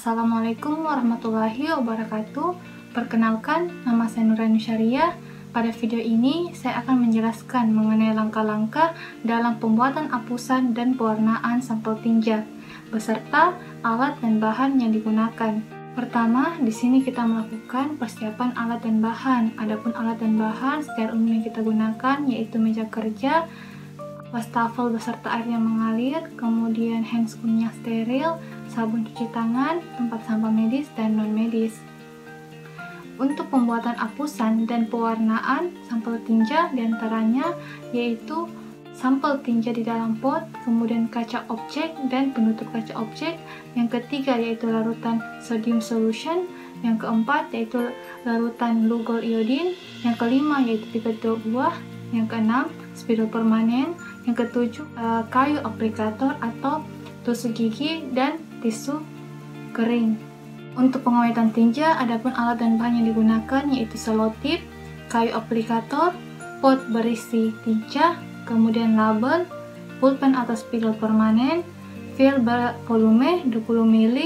Assalamualaikum warahmatullahi wabarakatuh. Perkenalkan, nama saya Nurani Syariah. Pada video ini, saya akan menjelaskan mengenai langkah-langkah dalam pembuatan apusan dan pewarnaan sampel tinja, beserta alat dan bahan yang digunakan. Pertama, di sini kita melakukan persiapan alat dan bahan. Adapun alat dan bahan secara umum yang kita gunakan yaitu meja kerja, wastafel beserta air yang mengalir, kemudian handscoon yang steril, sabun cuci tangan, tempat sampah medis dan non-medis. Untuk pembuatan apusan dan pewarnaan sampel tinja diantaranya yaitu sampel tinja di dalam pot, kemudian kaca objek dan penutup kaca objek. Yang ketiga yaitu larutan sodium solution. Yang keempat yaitu larutan Lugol iodine. Yang kelima yaitu pipet 2 buah. Yang keenam spidol permanen. Yang ketujuh kayu aplikator atau tusuk gigi dan tisu kering. Untuk pengawetan tinja, adapun alat dan bahan yang digunakan yaitu selotip, kayu aplikator, pot berisi tinja, kemudian label, pulpen atau spidol permanen, vial bervolume 20 ml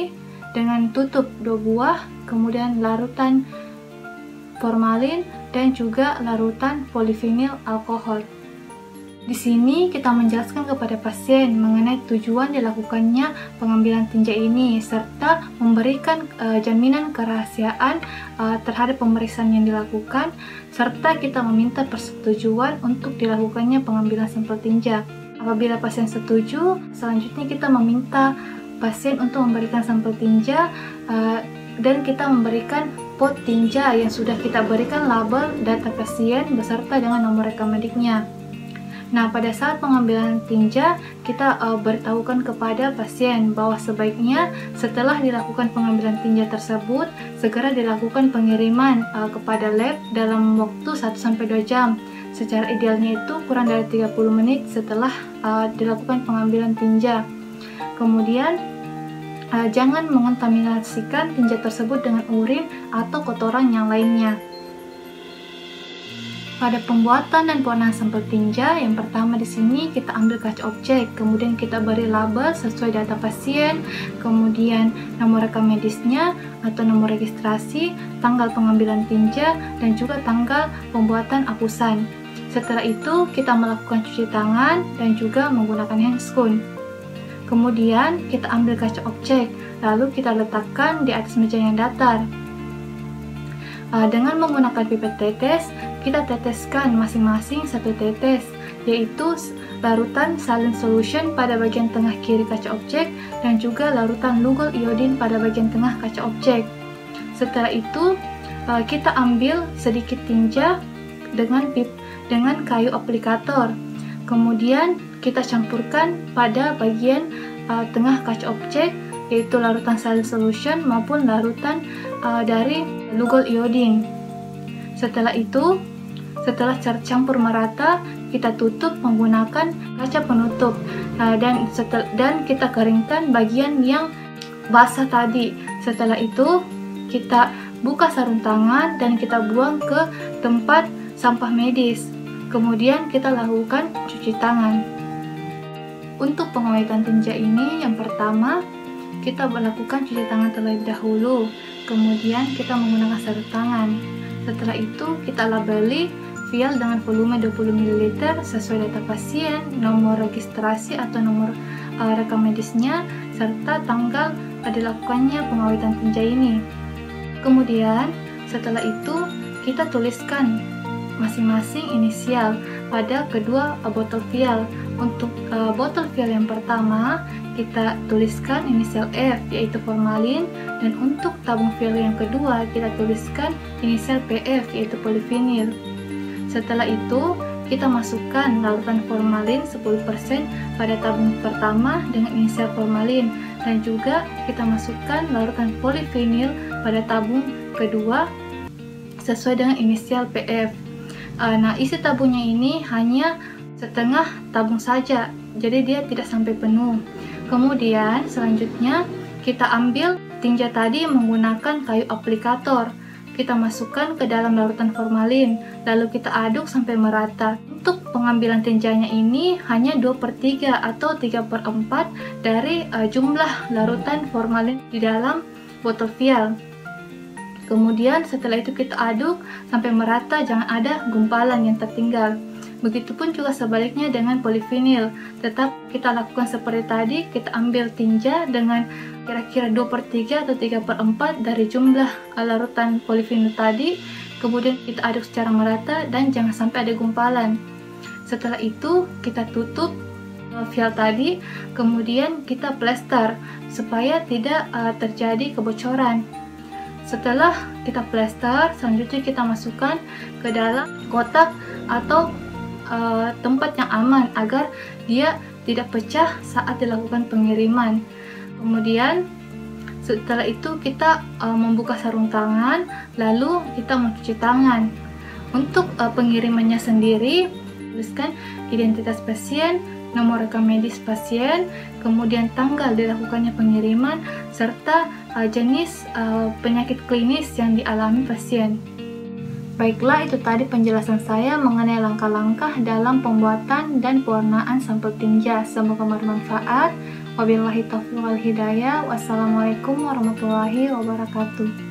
dengan tutup 2 buah, kemudian larutan formalin dan juga larutan polivinil alkohol. Di sini kita menjelaskan kepada pasien mengenai tujuan dilakukannya pengambilan tinja ini serta memberikan jaminan kerahasiaan terhadap pemeriksaan yang dilakukan, serta kita meminta persetujuan untuk dilakukannya pengambilan sampel tinja. Apabila pasien setuju, selanjutnya kita meminta pasien untuk memberikan sampel tinja dan kita memberikan pot tinja yang sudah kita berikan label data pasien beserta dengan nomor rekam mediknya. Nah, pada saat pengambilan tinja, kita beritahukan kepada pasien bahwa sebaiknya setelah dilakukan pengambilan tinja tersebut, segera dilakukan pengiriman kepada lab dalam waktu 1-2 jam. Secara idealnya itu kurang dari 30 menit setelah dilakukan pengambilan tinja. Kemudian, jangan mengontaminasikan tinja tersebut dengan urin atau kotoran yang lainnya. Pada pembuatan dan pewarnaan sampel tinja, yang pertama di sini kita ambil kaca objek, kemudian kita beri label sesuai data pasien, kemudian nomor rekam medisnya atau nomor registrasi, tanggal pengambilan tinja, dan juga tanggal pembuatan apusan. Setelah itu, kita melakukan cuci tangan dan juga menggunakan handscoon. Kemudian, kita ambil kaca objek, lalu kita letakkan di atas meja yang datar. Dengan menggunakan pipet tetes, kita teteskan masing-masing 1 tetes, yaitu larutan saline solution pada bagian tengah kiri kaca objek dan juga larutan Lugol iodine pada bagian tengah kaca objek. Setelah itu, kita ambil sedikit tinja dengan kayu aplikator. Kemudian kita campurkan pada bagian tengah kaca objek, yaitu larutan saline solution maupun larutan dari Lugol iodine. Setelah itu, setelah campur merata, kita tutup menggunakan kaca penutup dan kita keringkan bagian yang basah tadi. Setelah itu, kita buka sarung tangan dan kita buang ke tempat sampah medis. Kemudian kita lakukan cuci tangan. Untuk pengawetan tinja ini, yang pertama kita melakukan cuci tangan terlebih dahulu. Kemudian kita menggunakan sarung tangan. Setelah itu kita labeli vial dengan volume 20 ml sesuai data pasien, nomor registrasi atau nomor rekam medisnya, serta tanggal dilakukannya pengawetan tinja ini. Kemudian setelah itu kita tuliskan masing-masing inisial pada kedua botol vial. Untuk botol vial yang pertama kita tuliskan inisial F yaitu formalin, dan untuk tabung vial yang kedua kita tuliskan inisial PF yaitu polivinil. Setelah itu kita masukkan larutan formalin 10% pada tabung pertama dengan inisial formalin, dan juga kita masukkan larutan polivinil pada tabung kedua sesuai dengan inisial PF. Nah, isi tabungnya ini hanya setengah tabung saja, jadi dia tidak sampai penuh. Kemudian selanjutnya kita ambil tinja tadi menggunakan kayu aplikator. Kita masukkan ke dalam larutan formalin, lalu kita aduk sampai merata. Untuk pengambilan tinjanya ini hanya 2/3 atau 3/4 dari jumlah larutan formalin di dalam botol vial. Kemudian setelah itu kita aduk sampai merata, jangan ada gumpalan yang tertinggal. Begitupun juga sebaliknya dengan polivinil. Tetap kita lakukan seperti tadi, kita ambil tinja dengan kira-kira 2/3 atau 3/4 dari jumlah larutan polivinil tadi. Kemudian kita aduk secara merata dan jangan sampai ada gumpalan. Setelah itu kita tutup vial tadi, kemudian kita plester supaya tidak terjadi kebocoran. Setelah kita plester, selanjutnya kita masukkan ke dalam kotak atau tempat yang aman agar dia tidak pecah saat dilakukan pengiriman. Kemudian setelah itu kita membuka sarung tangan, lalu kita mencuci tangan. Untuk pengirimannya sendiri, tuliskan identitas pasien, nomor rekam medis pasien, kemudian tanggal dilakukannya pengiriman, serta jenis penyakit klinis yang dialami pasien. Baiklah, itu tadi penjelasan saya mengenai langkah-langkah dalam pembuatan dan pewarnaan sampel tinja. Semoga bermanfaat. Wabillahi taufiq wal hidayah. Wassalamualaikum warahmatullahi wabarakatuh.